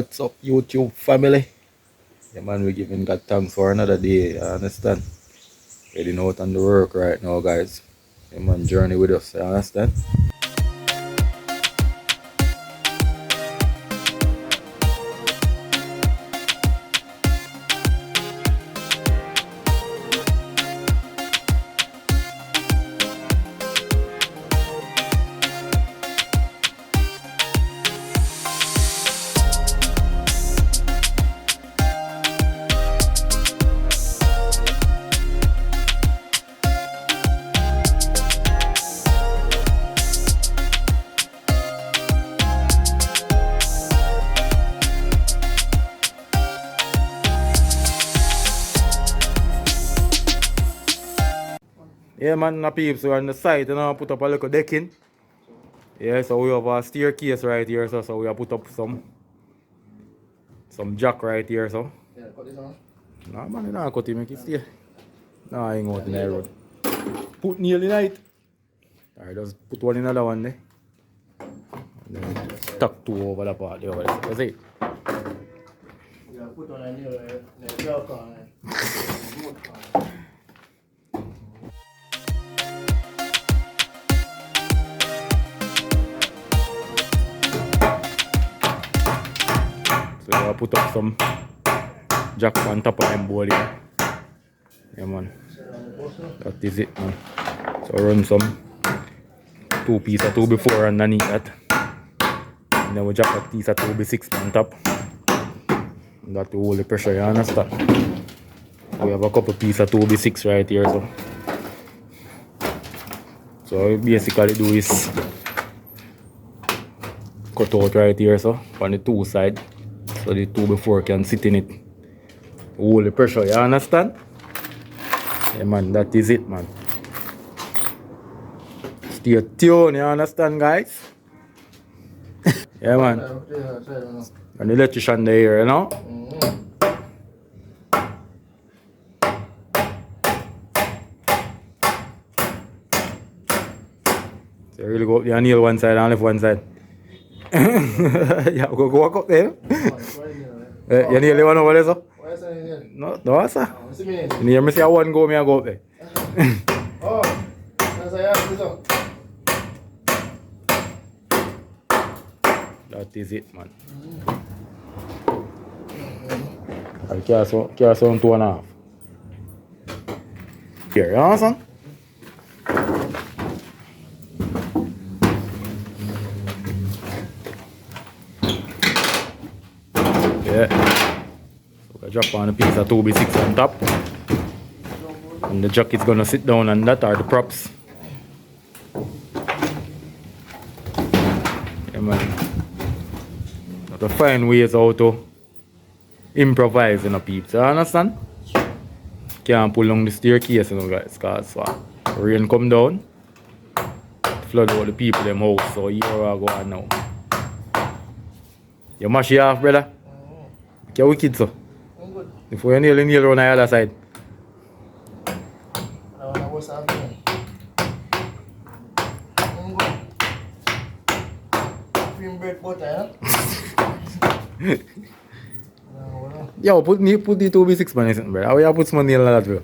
What's up, YouTube family? Yeah, man, we're giving God thanks for another day. You understand? Heading out on the work right now, guys. Yeah, man, journey with us. You understand? Yeah, man, the peeps, we're on the site, you know, put up a little decking. Yeah, so we have a staircase right here, so we have put up some jack right here, so. Yeah, cut this on. Nah, man, you don't cut it, make it stay. Nah, I ain't out in the road. Put nail in it. Alright, just put one in another one there. And then tuck two over the part there. That's it. Yeah, put on a new block on it. So I put up some jack on top of them bowl here. Yeah, man. That is it, man. So run some 2 piece of 2x4 underneath that. And then we drop a piece of 2x6 on top. And that will hold the pressure, you understand? We have a couple pieces of 2x6 right here, so what we basically do is cut out right here, so on the two side, so the 2x4 can sit in it. Hold the pressure, you understand? Yeah, man, that is it, man. Stay tuned, you understand, guys? Yeah, man. And the electrician there, you know? So you really go up there and nail one side and left one side. Yeah, go walk up there. You nearly one over there, so? No, sir. You hear me say one go, me I go up there. Oh, that's a That is it, man. I carry on 2.5. Here, you understand? Yeah. So I drop on a piece of 2x6 on top. And the jack is gonna sit down on that, or the props. Yeah, man. To find ways how to improvise, you know, peeps. You understand? Can't pull down the staircase, you know, guys, because rain come down, flood all the people them house. So here we go on now. You mash it off, brother? You're wicked, so. I'm good. Before you nail on the other side. I want to wash off here. I'm good. Cream bread butter, yeah? Yo, put the 2x6 man, isn't bro? How you put some nail on that, bro?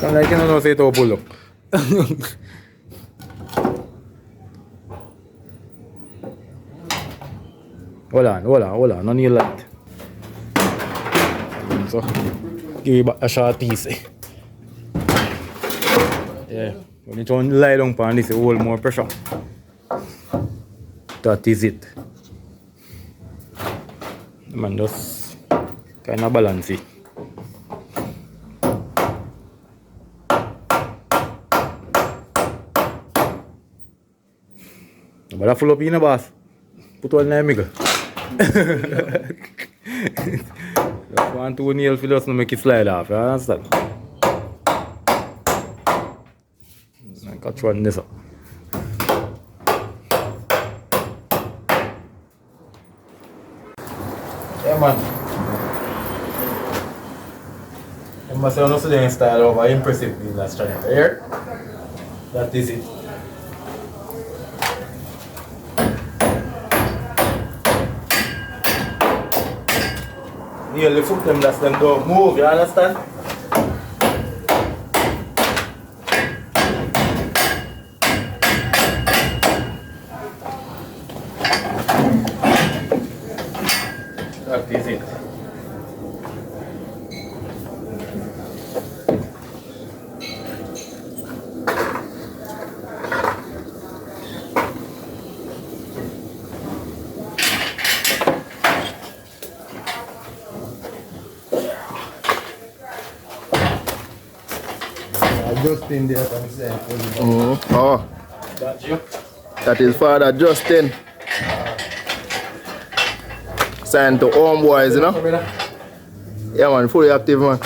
Come like you don't know say to pull up. Hold on, no nail that. So, give you back a short piece. Yeah, when you try to lie down on this, it hold more pressure. That is it. Man, just kind of balance it. But I full up in the boss. Put one in the middle. Just 1, 2 nail for just to make it slide off, you understand? I catch one this up. Yeah, man. I must say, I'm not style over impressive in that strength. Here, that is it. nail the foot them, that's them don't move, you understand? That is it. Justin there can say. Oh, That's you. that is Father Justin. Signed to Homeboys, you know? Yeah, man, fully active, man.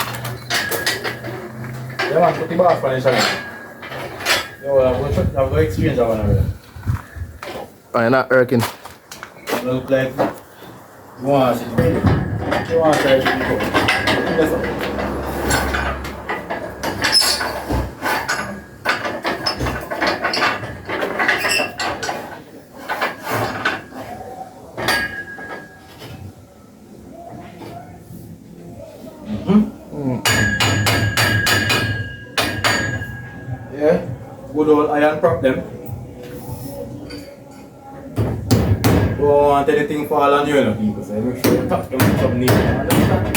Yeah, man, put the bar for the channel. Yo, I'm going to exchange that one over there. Oh, you're not working. Look like you want to see it. You want to try to see it. Yeah, good old iron prop them. Don't want anything fall on you, you know, people. So make sure you touch them with some nail. Understand?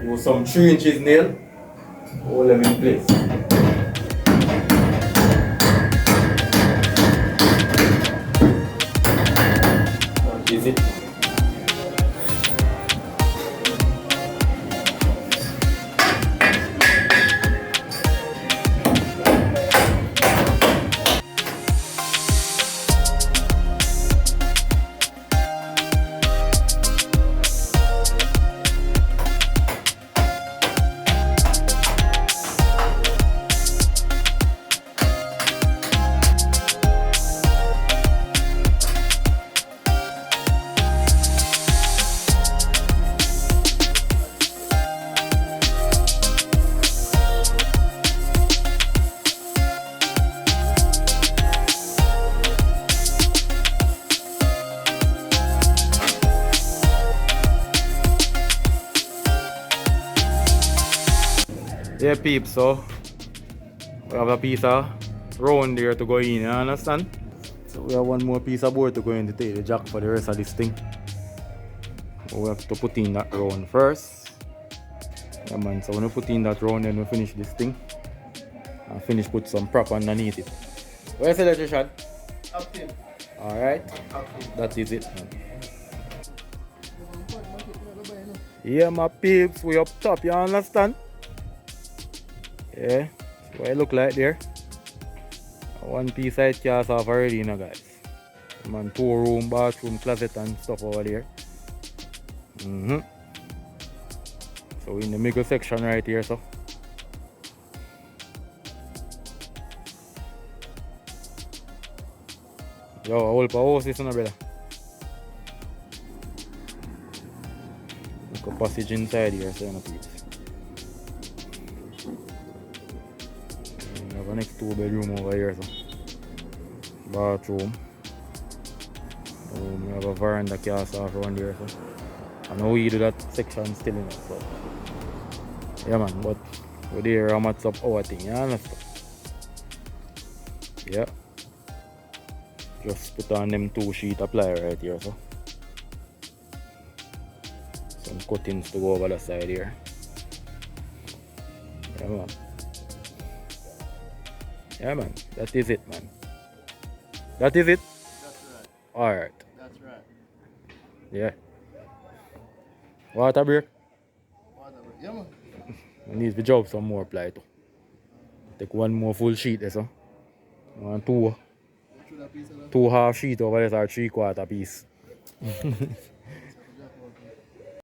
Use some 3 inches nail. Hold them in place. That is it. Yeah, peeps, so we have a piece of round there to go in, you understand? So we have one more piece of board to go in to take the jack for the rest of this thing. We have to put in that round first. Yeah, man, so when we put in that round, then we finish this thing and finish put some prop underneath it. Where's the electrician? Active. Alright, Active. that is it, man. Yeah, my peeps, we up top, you understand? Yeah, that's what it look like there. One piece side cast off already, you know, guys. Man, 2 room, bathroom, closet and stuff over there. So in the middle section right here, so. Yo, I will house this one, brother. Look a passage inside here, so you know, please. We have a next 2-bedroom over here, so. Bathroom. We have a veranda cast off around here, so. I know we do that section still in it, so. Yeah, man, but we're there, I'm at up our thing, you understand? Yeah. Just put on them 2-sheet plier right here, so. Some cuttings to go over the side here. Yeah, man. Yeah, man. That is it, man. That is it? That's right. Alright. That's right. Yeah. Water break? Whatever. Yeah, man. We need to job some more ply too. Take one more full sheet there, so. And two Through that piece of that. 2 half sheet over there or 3/4 piece.